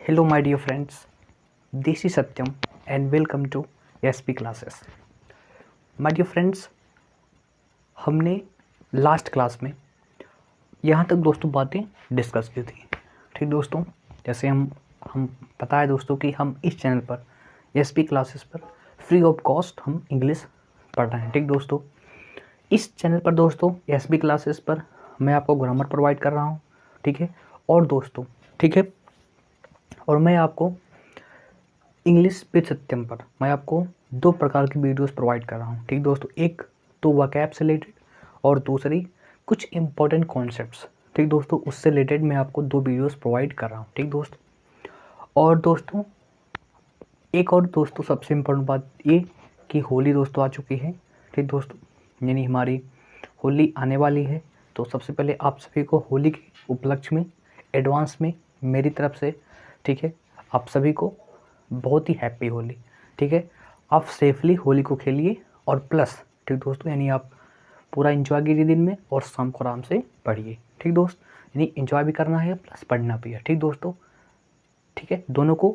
Hello, my dear friends. This is Satyam and welcome to SP Classes. My dear friends, हमने last class में यहाँ तक दोस्तों बातें डिस्कस की थी। ठीक दोस्तों, जैसे हम पता है दोस्तों कि हम इस चैनल पर SP क्लासेस पर फ्री ऑफ कॉस्ट हम इंग्लिश पढ़ रहे हैं। ठीक दोस्तों, इस चैनल पर दोस्तों SP क्लासेस पर मैं आपको ग्रामर प्रोवाइड कर रहा हूँ। ठीक है, और दोस्तों ठीक है, और मैं आपको इंग्लिश विद सत्यम पर मैं आपको दो प्रकार की वीडियोस प्रोवाइड कर रहा हूँ। ठीक दोस्तों, एक तो वोकैब से रिलेटेड और दूसरी कुछ इंपॉर्टेंट कॉन्सेप्ट्स। ठीक दोस्तों, उससे रिलेटेड मैं आपको दो वीडियोस प्रोवाइड कर रहा हूँ। ठीक दोस्तों, और दोस्तों एक और दोस्तों सबसे इम्पोर्टेंट बात ये कि होली दोस्तों आ चुकी है। ठीक दोस्तों, यानी हमारी होली आने वाली है। तो सबसे पहले आप सभी को होली के उपलक्ष्य में एडवांस में मेरी तरफ से ठीक है, आप सभी को बहुत ही हैप्पी होली। ठीक है, आप सेफली होली को खेलिए और प्लस ठीक दोस्तों, यानी आप पूरा एंजॉय कीजिए दिन में और शाम को आराम से पढ़िए। ठीक दोस्त, यानी एंजॉय भी करना है प्लस पढ़ना भी है। ठीक दोस्तों, ठीक है, दोनों को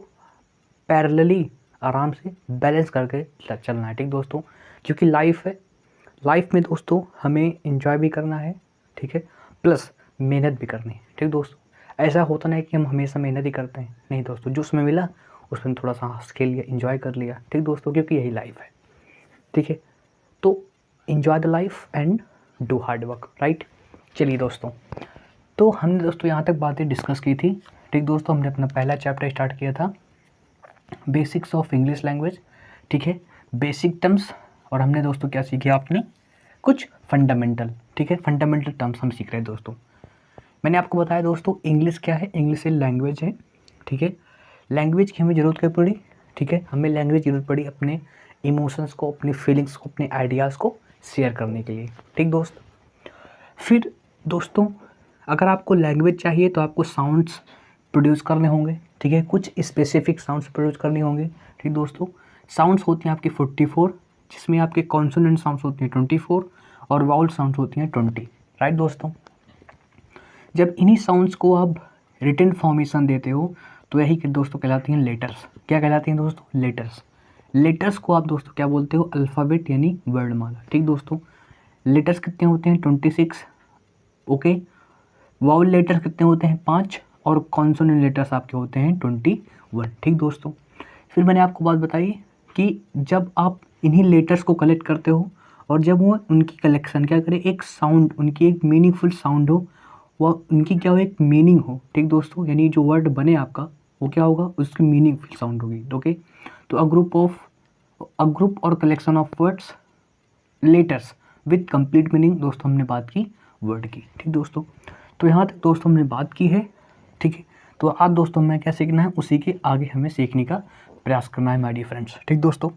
पैरेलली आराम से बैलेंस करके चलना है। ठीक दोस्तों, क्योंकि लाइफ है, लाइफ में दोस्तों हमें एंजॉय भी करना है। ठीक है, प्लस मेहनत भी करनी है। ठीक दोस्तों, ऐसा होता नहीं कि हम हमेशा मेहनत ही करते हैं, नहीं दोस्तों, जो उसमें मिला उसमें थोड़ा सा हंस खेल लिया, एंजॉय कर लिया। ठीक दोस्तों, क्योंकि यही लाइफ है। ठीक है, तो enjoy the life and do hard work, right. चलिए दोस्तों, तो हमने दोस्तों यहाँ तक बातें डिस्कस की थी। ठीक दोस्तों, हमने अपना पहला चैप्टर स्टार्ट किया था बेसिक्स ऑफ इंग्लिश लैंग्वेज। ठीक है, बेसिक टर्म्स, और हमने दोस्तों क्या सीखे आपने कुछ फंडामेंटल। ठीक है, फंडामेंटल टर्म्स हम सीख रहे हैं दोस्तों। मैंने आपको बताया दोस्तों इंग्लिश क्या है, इंग्लिश एक लैंग्वेज है। ठीक है, लैंग्वेज की हमें ज़रूरत क्या पड़ी। ठीक है, हमें लैंग्वेज की ज़रूरत पड़ी अपने इमोशंस को, अपनी फीलिंग्स को, अपने आइडियाज़ को शेयर करने के लिए। ठीक दोस्त, फिर दोस्तों अगर आपको लैंग्वेज चाहिए तो आपको साउंड्स प्रोड्यूस करने होंगे। ठीक है, कुछ स्पेसिफिक साउंड्स प्रोड्यूस करने होंगे। ठीक दोस्तों, साउंड्स होती हैं आपकी 44, जिसमें आपके कॉन्सोनेंट साउंड्स होती हैं 24 और वाउल साउंड्स होती हैं 20। राइट दोस्तों, जब इन्हीं साउंड्स को आप रिटन फॉर्मेशन देते हो तो यही के दोस्तों कहलाती हैं लेटर्स। क्या कहलाती हैं दोस्तों? लेटर्स। लेटर्स को आप दोस्तों क्या बोलते हो? अल्फ़ाबेट यानी वर्णमाला। ठीक दोस्तों, लेटर्स कितने होते हैं? 26। ओके, वाउल लेटर्स कितने होते हैं? 5, और कॉन्सोनेंट लेटर्स आपके होते हैं 21। ठीक दोस्तों, फिर मैंने आपको बात बताई कि जब आप इन्हीं लेटर्स को कलेक्ट करते हो और जब वो उनकी कलेक्शन क्या करे, एक साउंड, उनकी एक मीनिंगफुल साउंड हो, वह उनकी क्या हो, एक मीनिंग हो। ठीक दोस्तों, यानी जो वर्ड बने आपका वो क्या होगा, उसकी मीनिंगफुल साउंड होगी। ओके, तो अ ग्रुप और collection of words letters with complete meaning. दोस्तों हमने बात की वर्ड की। ठीक दोस्तों, तो यहाँ तक दोस्तों हमने बात की है। ठीक है, तो आज दोस्तों हमें क्या सीखना है, उसी के आगे हमें सीखने का प्रयास करना है माय डियर फ्रेंड्स। ठीक दोस्तों,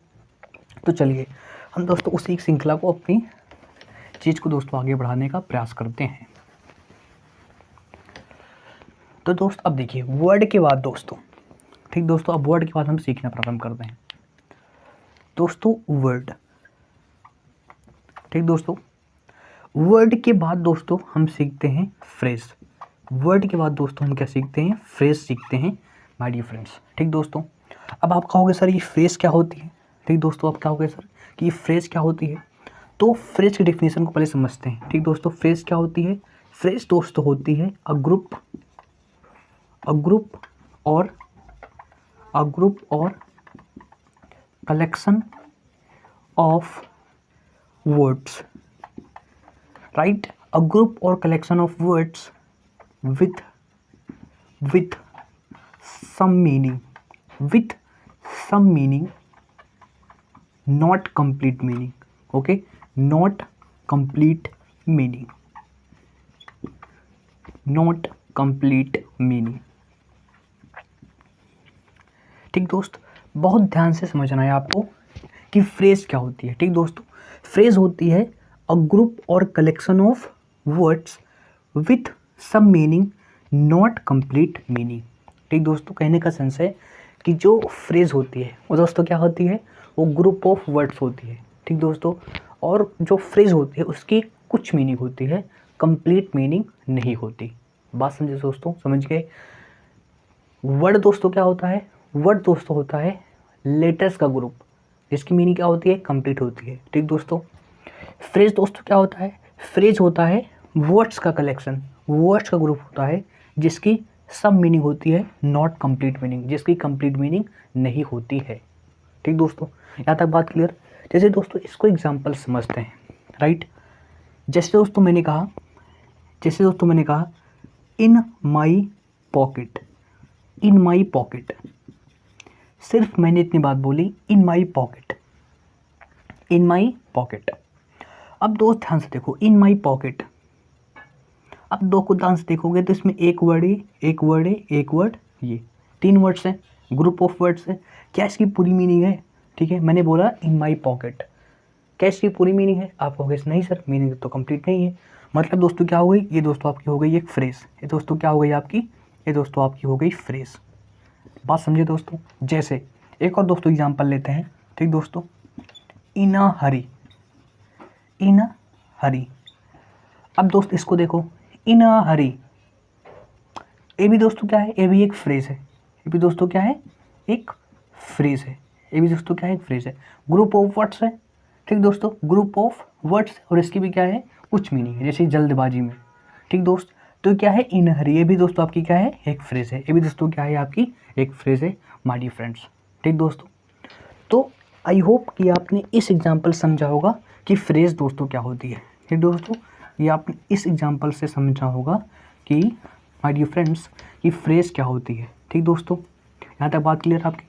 तो चलिए हम दोस्तों उसी श्रृंखला को, अपनी चीज़ को दोस्तों आगे बढ़ाने का प्रयास करते हैं। तो दोस्त अब देखिए वर्ड के बाद दोस्तों, ठीक दोस्तों, अब वर्ड के बाद हम सीखना प्रारंभ करते हैं दोस्तों वर्ड। ठीक दोस्तों, वर्ड के बाद दोस्तों हम सीखते हैं फ्रेज। वर्ड के बाद दोस्तों हम क्या सीखते हैं? फ्रेज सीखते हैं माय डियर फ्रेंड्स। ठीक दोस्तों, अब आप कहोगे सर ये फ्रेज क्या होती है? ठीक दोस्तों, आप कहोगे सर कि ये फ्रेज क्या होती है? तो फ्रेज की डेफिनेशन को पहले समझते हैं। ठीक दोस्तों, फ्रेज क्या होती है? फ्रेज दोस्तों होती है अ ग्रुप और collection of words, right. A group और collection of words with some meaning, not complete meaning. Okay, not complete meaning, not complete meaning। ठीक दोस्त, बहुत ध्यान से समझना है आपको कि फ्रेज क्या होती है। ठीक दोस्तों, फ्रेज होती है अ ग्रुप और collection of words with some meaning not complete meaning. ठीक दोस्तों, कहने का सेंस है कि जो फ्रेज होती है वो दोस्तों क्या होती है? वो ग्रुप ऑफ वर्ड्स होती है। ठीक दोस्तों, और जो फ्रेज होती है उसकी कुछ मीनिंग होती है, कंप्लीट मीनिंग नहीं होती। बात समझे दोस्तों? समझ गए? वर्ड दोस्तों क्या होता है, वर्ड दोस्तों होता है लेटर्स का ग्रुप, जिसकी मीनिंग क्या होती है, कंप्लीट होती है। ठीक दोस्तों। फ्रेज दोस्तों क्या होता है, फ्रेज होता है वर्ड्स का कलेक्शन, वर्ड्स का ग्रुप होता है जिसकी सब मीनिंग होती है नॉट कंप्लीट मीनिंग, जिसकी कंप्लीट मीनिंग नहीं होती है। ठीक दोस्तों, यहाँ तक बात क्लियर। जैसे दोस्तों इसको एग्जांपल समझते हैं, राइट। जैसे दोस्तों मैंने कहा इन my pocket, in my pocket, सिर्फ मैंने इतनी बात बोली, इन my pocket, in my pocket. अब दोस्त ध्यान से देखो, इन माई पॉकेट, अब दो को ध्यान से देखोगे तो इसमें एक वर्ड है, एक वर्ड है, एक वर्ड, ये 3 वर्ड्स हैं, ग्रुप ऑफ वर्ड्स है। क्या इसकी पूरी मीनिंग है? ठीक है, मैंने बोला इन माई पॉकेट, क्या इसकी पूरी मीनिंग है? आप कहोगे नहीं सर, मीनिंग तो कंप्लीट नहीं है। मतलब दोस्तों क्या हो गई, ये दोस्तों आपकी हो गई एक फ्रेज, ये दोस्तों क्या हो गई आपकी, ये दोस्तों आपकी हो गई फ्रेज। बात समझे दोस्तों। जैसे एक और दोस्तों एग्जांपल लेते हैं। ठीक दोस्तों, इन अ हरी, इन अ हरी। अब दोस्त इसको देखो, इन अ हरी, ये भी दोस्तों क्या है, ये भी एक फ्रेज है, ये भी दोस्तों क्या है, एक फ्रेज है, ये भी दोस्तों क्या है, एक फ्रेज है, ग्रुप ऑफ वर्ड्स है। ठीक दोस्तों, ग्रुप ऑफ वर्ड्स, और इसकी भी क्या है, कुछ मीनिंग है, जैसे जल्दबाजी में। ठीक दोस्त, तो क्या है, इन हरी, ये भी दोस्तों आपकी क्या है, एक फ्रेज है, ये भी दोस्तों क्या है, आपकी एक फ्रेज है माय डियर फ्रेंड्स। ठीक दोस्तों, तो आई होप कि आपने इस एग्जाम्पल समझा होगा कि फ्रेज दोस्तों क्या होती है। ठीक दोस्तों, ये आपने इस एग्जाम्पल से समझा होगा कि माय डियर फ्रेंड्स कि फ्रेज क्या होती है। ठीक दोस्तों, यहाँ तक बात क्लियर आपकी।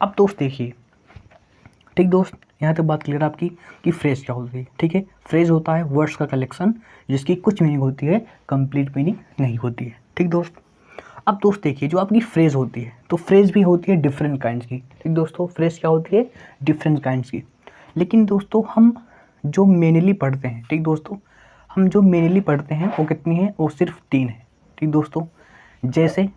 अब दोस्त देखिए, ठीक दोस्त, यहाँ तक बात क्लियर आपकी कि फ्रेज क्या होती है। ठीक है, फ्रेज होता है वर्ड्स का कलेक्शन जिसकी कुछ मीनिंग होती है, कंप्लीट मीनिंग नहीं होती है। ठीक दोस्त, अब दोस्त देखिए, जो आपकी फ्रेज होती है, तो फ्रेज भी होती है डिफरेंट काइंड्स की। ठीक दोस्तों, फ्रेज क्या होती है, डिफरेंट काइंड्स की। लेकिन दोस्तों हम जो मेनली पढ़ते हैं, ठीक दोस्तों, हम जो मेनली पढ़ते हैं वो कितनी है, वो सिर्फ 3 है। ठीक दोस्तों, जैसे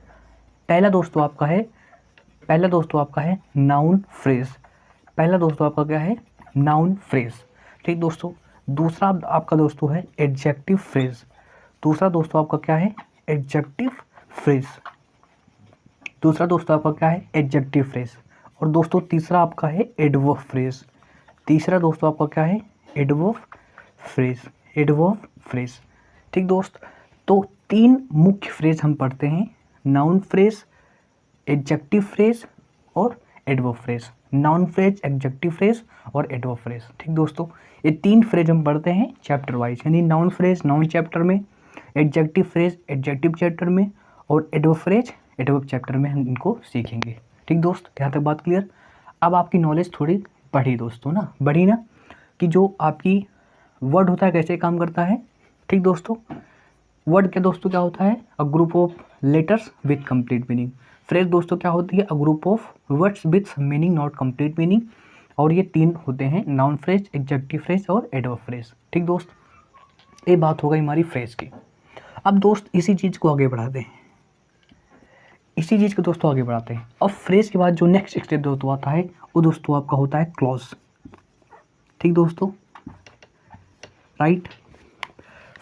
पहला दोस्तों आपका है नाउन फ्रेज, पहला दोस्तों आपका क्या है, नाउन फ्रेज। ठीक दोस्तों, दूसरा आपका दोस्तों है एडजेक्टिव फ्रेज, दूसरा दोस्तों आपका क्या है, एडजेक्टिव फ्रेज, दूसरा दोस्तों आपका क्या है, एडजेक्टिव फ्रेज। और दोस्तों तीसरा आपका है एडवर्ब फ्रेज, तीसरा दोस्तों आपका क्या है, एडवर्ब फ्रेज, एडवर्ब फ्रेज। ठीक दोस्त, तो 3 मुख्य फ्रेज हम पढ़ते हैं, नाउन फ्रेज, एडजेक्टिव फ्रेज और adverb phrase, noun phrase, adjective phrase और एडवर्ब फ्रेज। ठीक दोस्तों, ये 3 फ्रेज हम पढ़ते हैं चैप्टर वाइज, यानी नाउन फ्रेज नाउन चैप्टर में, एडजेक्टिव फ्रेज एडजेक्टिव चैप्टर में और एडवर्ब फ्रेज एडवर्ब चैप्टर में हम इनको सीखेंगे। ठीक दोस्त, यहाँ तक बात क्लियर। अब आपकी नॉलेज थोड़ी बढ़ी दोस्तों ना, बढ़ी ना, कि जो आपकी वर्ड होता है कैसे काम करता है। ठीक दोस्तों, वर्ड क्या दोस्तों क्या होता है, a group of letters with complete meaning. Phrase दोस्तों क्या होती है, a group of words with meaning not complete meaning. और ये 3 होते हैं, नाउन फ्रेज, एडजेक्टिव फ्रेज और एडवर्ब फ्रेज। ठीक दोस्त, ये बात हो गई हमारी फ्रेज की। अब दोस्त इसी चीज़ को आगे बढ़ाते हैं, इसी चीज़ को दोस्तों आगे बढ़ाते हैं। अब फ्रेज के बाद जो नेक्स्ट स्टेप दोस्तों आता है वो दोस्तों आपका होता है क्लॉज। ठीक दोस्तों, राइट।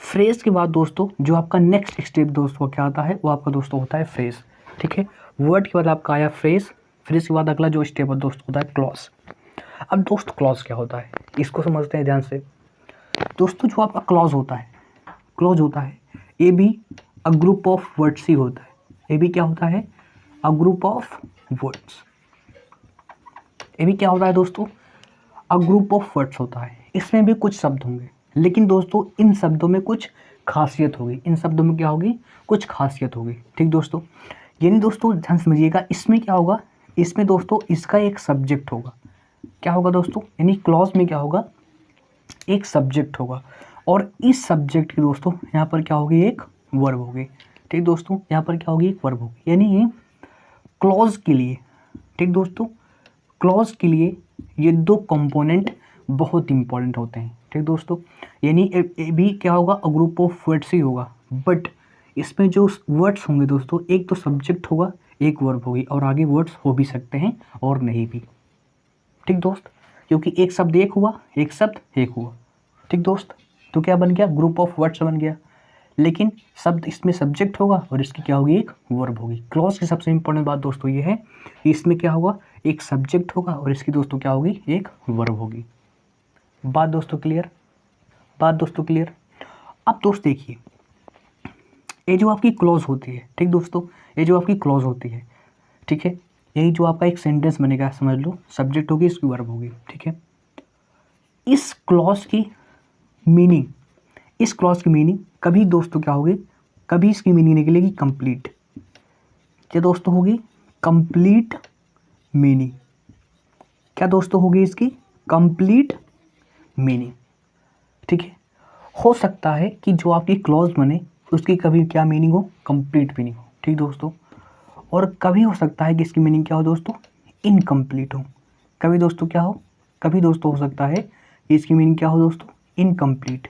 फ्रेज के बाद दोस्तों जो आपका नेक्स्ट स्टेप दोस्तों क्या आता है वो आपका दोस्तों होता है फ्रेज। ठीक है, वर्ड के बाद आपका आया फ्रेज, फ्रेज के बाद अगला जो स्टेप है दोस्तों होता है क्लॉज। अब दोस्त क्लॉज क्या होता है, इसको समझते हैं ध्यान से। दोस्तों जो आपका क्लॉज होता है, क्लॉज होता है, ये भी अ ग्रुप ऑफ वर्ड्स ही होता है, ये भी क्या होता है, अ ग्रुप ऑफ वर्ड्स। ये भी क्या होता है दोस्तों, अ ग्रुप ऑफ वर्ड्स होता है। इसमें भी कुछ शब्द होंगे, लेकिन दोस्तों इन शब्दों में कुछ खासियत होगी, इन शब्दों में क्या होगी, कुछ खासियत होगी। ठीक दोस्तों, यानी दोस्तों ध्यान समझिएगा, इसमें क्या होगा, इसमें दोस्तों इसका एक सब्जेक्ट होगा। क्या होगा दोस्तों, यानी क्लॉज में क्या होगा, एक सब्जेक्ट होगा, और इस सब्जेक्ट की दोस्तों यहाँ पर क्या होगी, एक वर्ब होगी। ठीक दोस्तों, यहाँ पर क्या होगी, एक वर्ब होगी। यानी क्लॉज के लिए, ठीक दोस्तों, क्लॉज के लिए ये 2 कंपोनेंट बहुत इंपॉर्टेंट होते हैं। ठीक दोस्तों, यानी ये भी क्या होगा, अ ग्रुप ऑफ वर्ड्स ही होगा, बट इसमें जो वर्ड्स होंगे दोस्तों, एक तो सब्जेक्ट होगा, एक वर्ब होगी, और आगे वर्ड्स हो भी सकते हैं और नहीं भी। ठीक दोस्त, क्योंकि एक शब्द एक हुआ, एक शब्द एक हुआ। ठीक दोस्त, तो क्या बन गया, ग्रुप ऑफ वर्ड्स बन गया। लेकिन शब्द इसमें सब्जेक्ट होगा और इसकी क्या होगी, एक वर्ब होगी। क्लॉज की सबसे इंपॉर्टेंट बात दोस्तों ये है कि इसमें क्या होगा, एक सब्जेक्ट होगा और इसकी दोस्तों क्या होगी, एक वर्ब होगी। बात दोस्तों क्लियर, बात दोस्तों क्लियर। अब दोस्त देखिए, ये जो आपकी क्लॉज होती है, ठीक दोस्तों, ये जो आपकी क्लॉज होती है, ठीक है, यही जो आपका एक सेंटेंस बनेगा, समझ लो, सब्जेक्ट होगी, इसकी वर्ब होगी, ठीक है। इस क्लॉज की मीनिंग, इस क्लॉज की मीनिंग कभी दोस्तों क्या होगी, कभी इसकी मीनिंग निकलेगी कंप्लीट। क्या दोस्तों होगी, कंप्लीट मीनिंग। क्या दोस्तों होगी इसकी, कंप्लीट मीनिंग, ठीक है। हो सकता है कि जो आपकी क्लॉज बने उसकी कभी क्या मीनिंग हो, कंप्लीट मीनिंग हो, ठीक दोस्तों। और कभी हो सकता है कि इसकी मीनिंग क्या हो दोस्तों, इनकम्प्लीट हो। कभी दोस्तों क्या हो, कभी दोस्तों हो सकता है कि इसकी मीनिंग क्या हो दोस्तों, इनकम्प्लीट।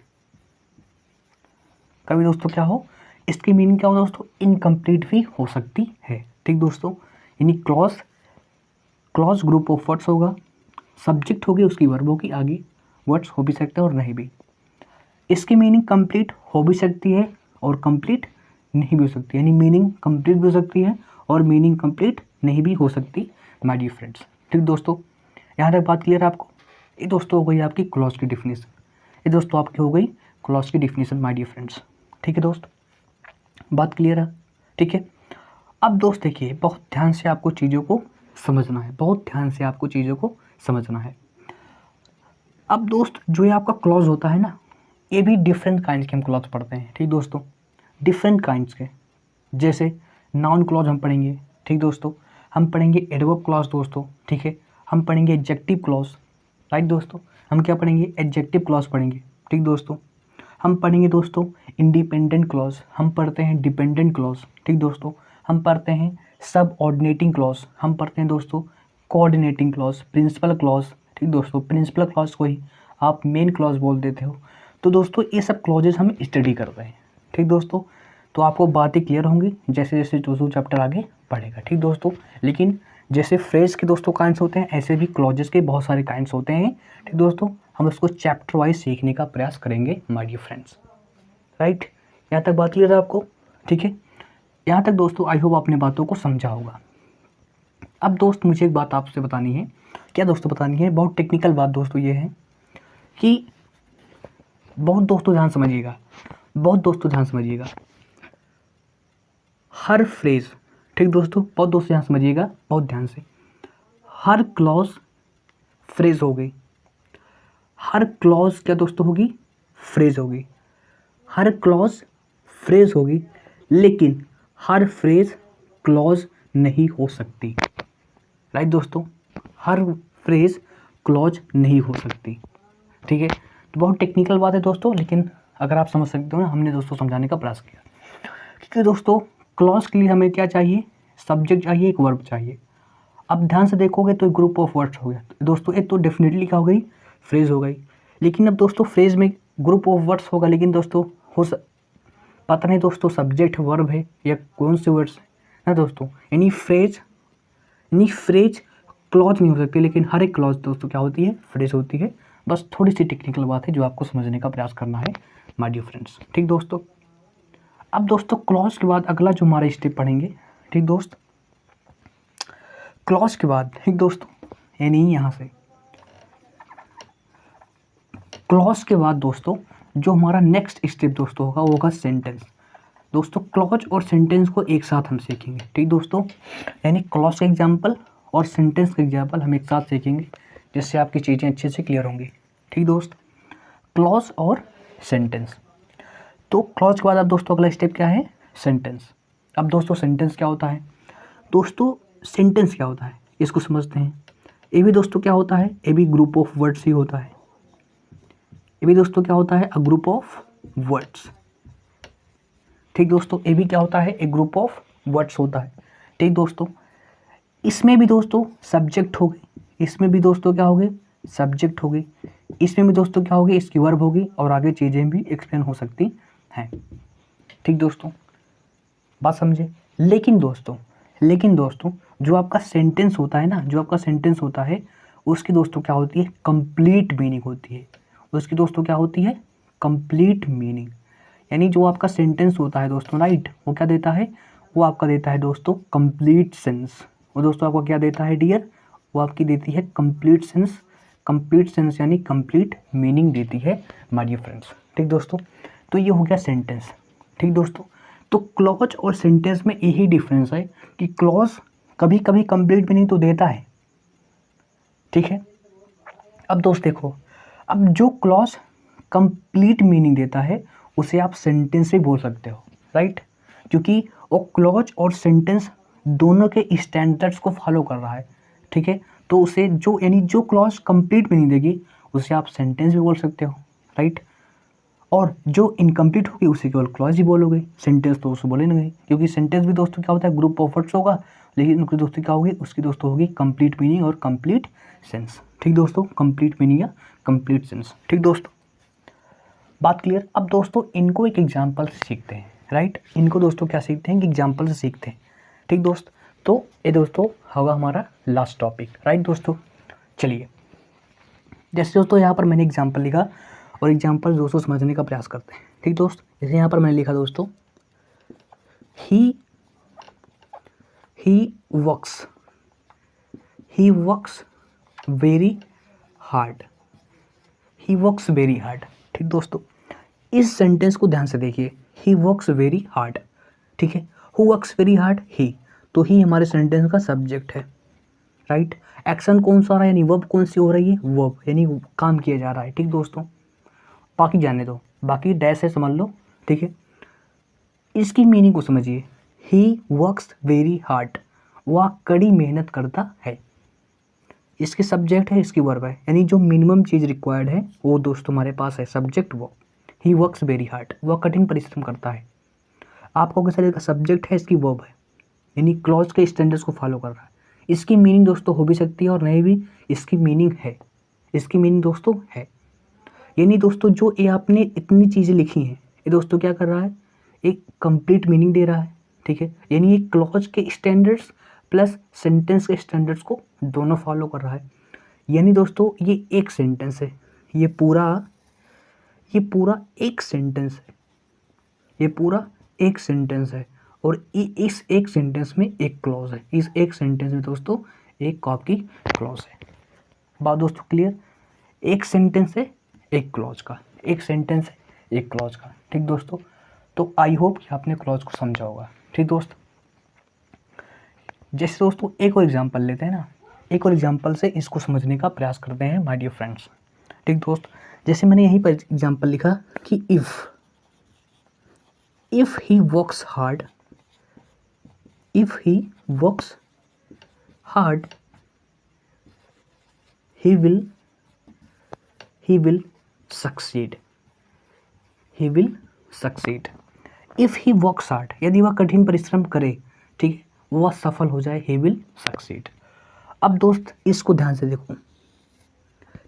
कभी दोस्तों क्या हो, इसकी मीनिंग क्या हो दोस्तों, इनकम्प्लीट भी हो सकती है, ठीक दोस्तों। यानी clause, clause group of words होगा, सब्जेक्ट होगी, उसकी वर्ब होगी, आगे वर्ड्स हो भी सकते हैं और नहीं भी। इसकी मीनिंग कंप्लीट हो भी सकती है और कंप्लीट नहीं भी हो सकती, यानी मीनिंग कंप्लीट भी हो सकती है और मीनिंग कंप्लीट नहीं भी हो सकती माय डियर फ्रेंड्स, ठीक दोस्तों। यहाँ तक बात क्लियर है आपको। ये दोस्तों हो गई आपकी क्लॉज की डिफिनीशन, ये दोस्तों आपकी हो गई क्लॉज की डिफिनीशन माय डियर फ्रेंड्स, ठीक है दोस्त, बात क्लियर है, ठीक है। अब दोस्त देखिए, बहुत ध्यान से आपको चीज़ों को समझना है, बहुत ध्यान से आपको चीज़ों को समझना है। अब दोस्त जो ये आपका क्लॉज होता है ना, ये भी डिफरेंट काइंड्स के हम क्लॉज पढ़ते हैं, ठीक दोस्तों, डिफरेंट काइंड्स के। जैसे नाउन क्लॉज हम पढ़ेंगे, ठीक दोस्तों, हम पढ़ेंगे एडवर्ब क्लॉज दोस्तों, ठीक है, हम पढ़ेंगे एडजेक्टिव क्लॉज, राइट दोस्तों, हम क्या पढ़ेंगे, एडजेक्टिव क्लॉज पढ़ेंगे, ठीक दोस्तों। हम पढ़ेंगे दोस्तों इंडिपेंडेंट क्लॉज, हम पढ़ते हैं डिपेंडेंट क्लॉज, ठीक दोस्तों। हम पढ़ते हैं सब ऑर्डिनेटिंग क्लॉज, हम पढ़ते हैं दोस्तों कोऑर्डिनेटिंग क्लॉज, प्रिंसिपल क्लॉज, ठीक दोस्तों। प्रिंसिपल क्लॉज को ही आप मेन क्लॉज बोल देते हो। तो दोस्तों ये सब क्लॉजेज हम स्टडी करते हैं, ठीक दोस्तों। तो आपको बातें क्लियर होंगी जैसे जैसे दोस्तों चैप्टर आगे पढ़ेगा, ठीक दोस्तों। लेकिन जैसे फ्रेज के दोस्तों काइंड्स होते हैं, ऐसे भी क्लॉजेस के बहुत सारे काइंड्स होते हैं, ठीक दोस्तों। हम उसको चैप्टर वाइज सीखने का प्रयास करेंगे माय डियर फ्रेंड्स, राइट। यहाँ तक बात क्लियर है आपको, ठीक है। यहाँ तक दोस्तों आई होप आपने बातों को समझा होगा। अब दोस्त मुझे एक बात आपसे बतानी है, क्या दोस्तों बतानी है, बहुत टेक्निकल बात दोस्तों ये है कि बहुत दोस्तों ध्यान समझिएगा, बहुत दोस्तों ध्यान समझिएगा। हर फ्रेज, ठीक दोस्तों, बहुत दोस्तों ध्यान समझिएगा बहुत ध्यान से। हर क्लॉज फ्रेज हो गई, हर क्लॉज क्या दोस्तों होगी, फ्रेज होगी। हर क्लॉज फ्रेज होगी, लेकिन हर फ्रेज क्लॉज नहीं हो सकती, राइट दोस्तों। हर फ्रेज क्लॉज नहीं हो सकती, ठीक है। तो बहुत टेक्निकल बात है दोस्तों, लेकिन अगर आप समझ सकते हो ना, हमने दोस्तों समझाने का प्रयास किया। क्योंकि दोस्तों क्लॉज के लिए हमें क्या चाहिए, सब्जेक्ट चाहिए, एक वर्ब चाहिए। अब ध्यान से देखोगे तो ग्रुप ऑफ वर्ड्स हो गया दोस्तों। एक तो डेफिनेटली क्या हो गई, फ्रेज हो गई। लेकिन अब दोस्तों फ्रेज में ग्रुप ऑफ वर्ड्स होगा, लेकिन दोस्तों पता नहीं दोस्तों सब्जेक्ट वर्ब है या कौन से वर्ड्स है ना दोस्तों। यानी फ्रेज क्लॉज नहीं हो सकती, लेकिन हर एक क्लॉज दोस्तों क्या होती है, फ्रेज होती है। बस थोड़ी सी टेक्निकल बात है जो आपको समझने का प्रयास करना है माय डियर फ्रेंड्स, ठीक दोस्तों। अब दोस्तों क्लॉज के बाद अगला जो हमारा स्टेप पढ़ेंगे, ठीक दोस्त, क्लॉज के बाद, ठीक दोस्तों, यानी यहाँ से क्लॉज के बाद दोस्तों जो हमारा नेक्स्ट स्टेप दोस्तों होगा वो होगा सेंटेंस। दोस्तों क्लॉज और सेंटेंस को एक साथ हम सीखेंगे, ठीक दोस्तों। यानी क्लॉज का एग्जाम्पल और सेंटेंस का एग्जाम्पल हम एक साथ सीखेंगे, जिससे आपकी चीज़ें अच्छे से क्लियर होंगी, ठीक दोस्त। क्लॉज और सेंटेंस, तो क्लॉज के बाद अब दोस्तों अगला स्टेप क्या है, सेंटेंस। अब दोस्तों सेंटेंस क्या होता है, दोस्तों सेंटेंस क्या होता है इसको समझते हैं। ये भी दोस्तों क्या होता है, ये भी ग्रुप ऑफ वर्ड्स ही होता है। ये भी दोस्तों क्या होता है, अ ग्रुप ऑफ वर्ड्स, ठीक दोस्तों। ये भी क्या होता है, एक ग्रुप ऑफ वर्ड्स होता है, ठीक दोस्तों। इसमें भी दोस्तों सब्जेक्ट हो गई, इसमें भी दोस्तों क्या हो गई, सब्जेक्ट हो गई। इसमें भी दोस्तों क्या होगी, इसकी वर्ब होगी और आगे चीज़ें भी एक्सप्लेन हो सकती हैं, ठीक दोस्तों, बात समझे। लेकिन दोस्तों जो आपका सेंटेंस होता है ना, जो आपका सेंटेंस होता है उसकी दोस्तों क्या होती है, कंप्लीट मीनिंग होती है। उसकी दोस्तों क्या होती है, कंप्लीट मीनिंग। यानी जो आपका सेंटेंस होता है दोस्तों, राइट, वो क्या देता है, वो आपका देता है दोस्तों कंप्लीट सेंस। वो दोस्तों आपको क्या देता है डियर, वो आपकी देती है कंप्लीट सेंस। कंप्लीट सेंस यानी कंप्लीट मीनिंग देती है माय डियर फ्रेंड्स। ठीक दोस्तों, तो ये हो गया सेंटेंस। ठीक दोस्तों, तो क्लॉज और सेंटेंस में यही डिफरेंस है कि क्लॉज कभी कभी कंप्लीट मीनिंग तो देता है, ठीक है। अब दोस्त देखो, अब जो क्लॉज कंप्लीट मीनिंग देता है उसे आप सेंटेंस भी बोल सकते हो, राइट, क्योंकि वो क्लॉज और सेंटेंस दोनों के स्टैंडर्ड्स को फॉलो कर रहा है, ठीक है। तो उसे जो यानी जो क्लॉज कंप्लीट मीनिंग देगी उसे आप सेंटेंस भी बोल सकते हो, राइट, और जो इनकम्प्लीट होगी उसे केवल क्लॉज ही बोलोगे, सेंटेंस तो उसे बोलेंगे, क्योंकि सेंटेंस भी दोस्तों क्या होता है, ग्रुप ऑफ वर्ड्स होगा, लेकिन उनकी दोस्तों क्या होगी, उसकी दोस्तों होगी कंप्लीट मीनिंग और कंप्लीट सेंस। ठीक दोस्तों, कंप्लीट मीनिंग या कंप्लीट सेंस। ठीक दोस्तों, बात क्लियर। अब दोस्तों इनको एक एग्जाम्पल से सीखते हैं, राइट, इनको दोस्तों क्या सीखते हैं कि एग्जाम्पल से सीखते हैं। ठीक दोस्त, तो ये दोस्तों होगा हमारा लास्ट टॉपिक, राइट दोस्तों। चलिए, जैसे दोस्तों यहाँ पर मैंने एग्जाम्पल लिखा और एग्जाम्पल दोस्तों समझने का प्रयास करते हैं। ठीक दोस्त, जैसे यहाँ पर मैंने लिखा दोस्तों, he works very hard. He works very hard. ठीक दोस्तों, इस सेंटेंस को ध्यान से देखिए, ही वर्क्स वेरी हार्ड, ठीक है। हु वर्क्स वेरी हार्ड, ही, तो ही हमारे सेंटेंस का सब्जेक्ट है, राइट। एक्शन कौन सा हो रहा है, यानी वर्ब कौन सी हो रही है, वर्ब यानी काम किया जा रहा है। ठीक दोस्तों, बाकी जाने दो, बाकी डैश है समझ लो, ठीक है। इसकी मीनिंग को समझिए, ही वर्क्स वेरी हार्ड, वह कड़ी मेहनत करता है। इसके सब्जेक्ट है, इसकी वर्ब है, यानी जो मिनिमम चीज़ रिक्वायर्ड है वो दोस्तों हमारे पास है, सब्जेक्ट वो। ही वर्क्स वेरी हार्ड, वह कठिन परिश्रम करता है। आप कहोगे सर इसका सब्जेक्ट है, इसकी वर्ब है, यानी क्लॉज के स्टैंडर्ड्स को फॉलो कर रहा है। इसकी मीनिंग दोस्तों हो भी सकती है और नहीं भी, इसकी मीनिंग है, इसकी मीनिंग दोस्तों है। यानी दोस्तों जो ये आपने इतनी चीज़ें लिखी हैं, ये दोस्तों क्या कर रहा है, एक कंप्लीट मीनिंग दे रहा है, ठीक है। यानी ये क्लॉज के स्टैंडर्ड्स प्लस सेंटेंस के स्टैंडर्ड्स को दोनों फॉलो कर रहा है। यानी दोस्तों ये एक सेंटेंस है, ये पूरा एक सेंटेंस है, ये पूरा एक सेंटेंस है, और इस एक सेंटेंस में एक क्लॉज है, इस एक सेंटेंस में दोस्तों एक आपकी क्लॉज है। बात दोस्तों क्लियर, एक सेंटेंस है एक क्लॉज का, एक सेंटेंस है एक क्लॉज का। ठीक दोस्तों, तो आई होप कि आपने क्लॉज को समझा होगा। ठीक दोस्त, जैसे दोस्तों एक और एग्जांपल लेते हैं ना, एक और एग्जांपल से इसको समझने का प्रयास करते हैं माय डियर फ्रेंड्स। ठीक दोस्त, जैसे मैंने यहीं पर एग्जांपल लिखा कि if he works hard, if he works hard, he will succeed, he will succeed। if he works hard, यदि वह कठिन परिश्रम करे, ठीक है, वह सफल हो जाए, he will succeed। अब दोस्त इसको ध्यान से देखो,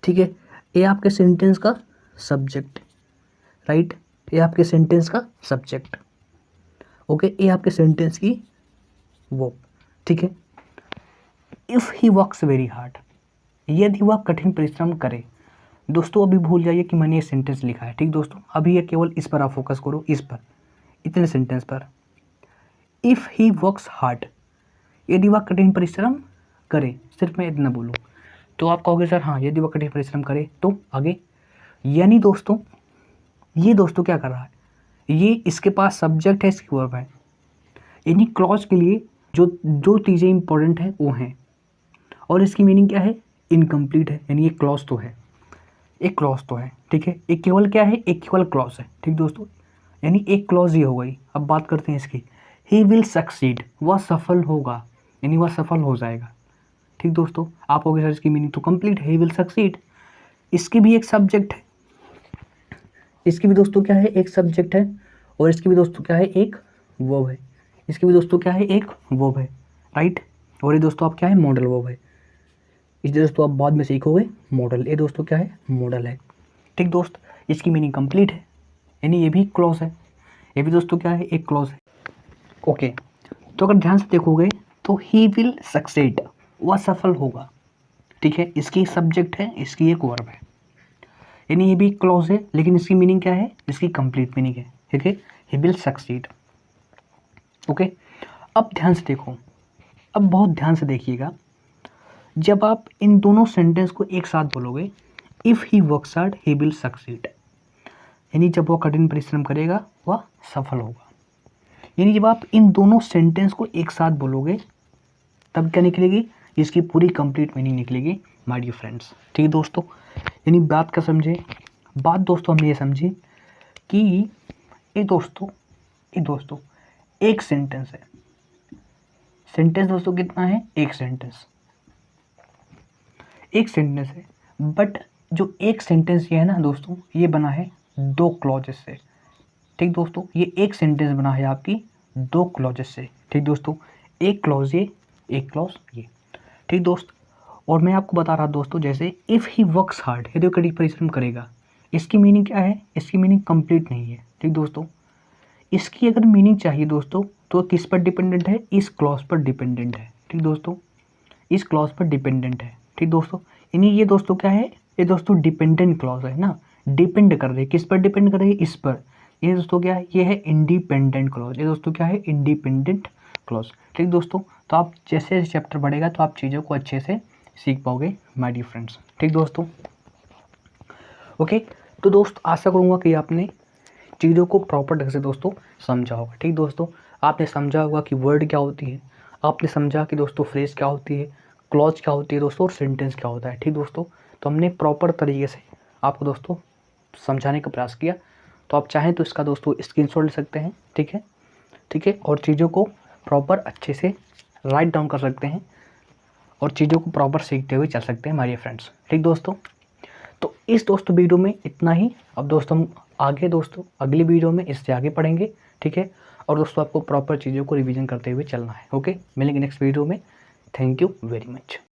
ठीक है, ये आपके सेंटेंस का सब्जेक्ट, राइट, ये आपके सेंटेंस का सब्जेक्ट, ओके, ये आपके सेंटेंस की वो, ठीक है। If he works very hard, यदि वह कठिन परिश्रम करे। दोस्तों अभी भूल जाइए कि मैंने ये सेंटेंस लिखा है, ठीक दोस्तों, अभी ये केवल इस पर आप फोकस करो, इस पर, इतने सेंटेंस पर। इफ़ ही वर्क्स हार्ड, यदि वह कठिन परिश्रम करे, सिर्फ मैं इतना बोलूँ तो आप कहोगे सर हाँ, यदि वह कठिन परिश्रम करे तो आगे, यानी दोस्तों ये दोस्तों क्या कर रहा है, ये इसके पास सब्जेक्ट है, इसकी वर्ब है, यानी क्लॉज के लिए जो चीज़ें इंपॉर्टेंट हैं वो हैं, और इसकी मीनिंग क्या है, इनकम्प्लीट है, यानी ये क्लॉज तो है, एक क्लॉज तो है, ठीक है, एक केवल क्या है, एक केवल क्लॉज है। ठीक दोस्तों, यानी एक क्लॉज ये हो गई। अब बात करते हैं इसकी, ही विल सक्सीड, वह सफल होगा, यानी वह सफल हो जाएगा। ठीक दोस्तों, आप हो गए सर इसकी मीनिंग तो कंप्लीट है, ही विल सक्सीड। इसकी भी एक सब्जेक्ट है, इसकी भी दोस्तों क्या है, एक सब्जेक्ट है, और इसकी भी दोस्तों क्या है, एक वर्ब है, इसकी भी दोस्तों क्या है, एक वर्ब है, राइट, और ये दोस्तों आप क्या है, मॉडल वर्ब है। इस दोस्तों आप बाद में सीखोगे मॉडल, ये दोस्तों क्या है, मॉडल है। ठीक दोस्त, इसकी मीनिंग कंप्लीट है, यानी ये भी क्लॉज है, ये भी दोस्तों क्या है, एक क्लॉज है, ओके। तो अगर ध्यान से देखोगे तो ही विल सक्सेड, वह सफल होगा, ठीक है, इसकी सब्जेक्ट है, इसकी एक वर्ब है, यानी ये भी क्लॉज है, लेकिन इसकी मीनिंग क्या है, इसकी कंप्लीट मीनिंग है, ठीक है, ही विल सक्सीड। ओके, अब ध्यान से देखो, अब बहुत ध्यान से देखिएगा, जब आप इन दोनों सेंटेंस को एक साथ बोलोगे, if he works hard he will succeed, यानी जब वो कठिन परिश्रम करेगा वह सफल होगा। यानी जब आप इन दोनों सेंटेंस को एक साथ बोलोगे तब क्या निकलेगी, इसकी पूरी कंप्लीट मीनिंग निकलेगी माय डियर फ्रेंड्स। ठीक है दोस्तों, यानी बात का समझे, बात दोस्तों हमने ये समझी कि ये दोस्तों एक सेंटेंस है, सेंटेंस दोस्तों कितना है, एक सेंटेंस है, बट जो एक सेंटेंस ये है ना दोस्तों, ये बना है दो क्लॉजेस से। ठीक दोस्तों, ये एक सेंटेंस बना है आपकी दो क्लॉजेस से। ठीक दोस्तों, एक क्लॉज ये, एक क्लॉज ये। ठीक दोस्त, और मैं आपको बता रहा दोस्तों, जैसे इफ़ ही वर्क्स हार्ड, यदि कड़ी परिश्रम करेगा, इसकी मीनिंग क्या है, इसकी मीनिंग कंप्लीट नहीं है। ठीक दोस्तों, इसकी अगर मीनिंग चाहिए दोस्तों तो किस पर डिपेंडेंट है, इस क्लॉज पर डिपेंडेंट है। ठीक दोस्तों, इस क्लॉज पर डिपेंडेंट है। ठीक दोस्तों, यानी ये दोस्तों क्या है, ये दोस्तों डिपेंडेंट क्लॉज है ना, डिपेंड कर रही है, किस पर डिपेंड कर रही है, इस पर। ये दोस्तों क्या है, ये है इंडिपेंडेंट क्लॉज। ये दोस्तों क्या है, इंडिपेंडेंट क्लॉज। ठीक दोस्तों, तो आप जैसे जैसे चैप्टर बढ़ेगा तो आप चीज़ों को अच्छे से सीख पाओगे माय डियर फ्रेंड्स। ठीक दोस्तों, ओके, तो दोस्त आशा करूँगा कि आपने चीज़ों को प्रॉपर ढंग से दोस्तों समझा होगा। ठीक दोस्तों, आपने समझा होगा कि वर्ड क्या होती है, आपने समझा कि दोस्तों फ्रेज क्या होती है, क्लॉज क्या होती है दोस्तों, और सेंटेंस क्या होता है। ठीक दोस्तों, तो हमने प्रॉपर तरीके से आपको दोस्तों समझाने का प्रयास किया। तो आप चाहें तो इसका दोस्तों स्क्रीनशॉट ले सकते हैं। ठीक है, और चीज़ों को प्रॉपर अच्छे से राइट डाउन कर सकते हैं और चीज़ों को प्रॉपर सीखते हुए चल सकते हैं हमारे फ्रेंड्स। ठीक दोस्तों, तो इस दोस्तों वीडियो में इतना ही। अब दोस्तों हम आगे दोस्तों अगली वीडियो में इससे आगे पढ़ेंगे। ठीक है, और दोस्तों आपको प्रॉपर चीज़ों को रिवीजन करते हुए चलना है। ओके, मिलेंगे नेक्स्ट वीडियो में। Thank you very much.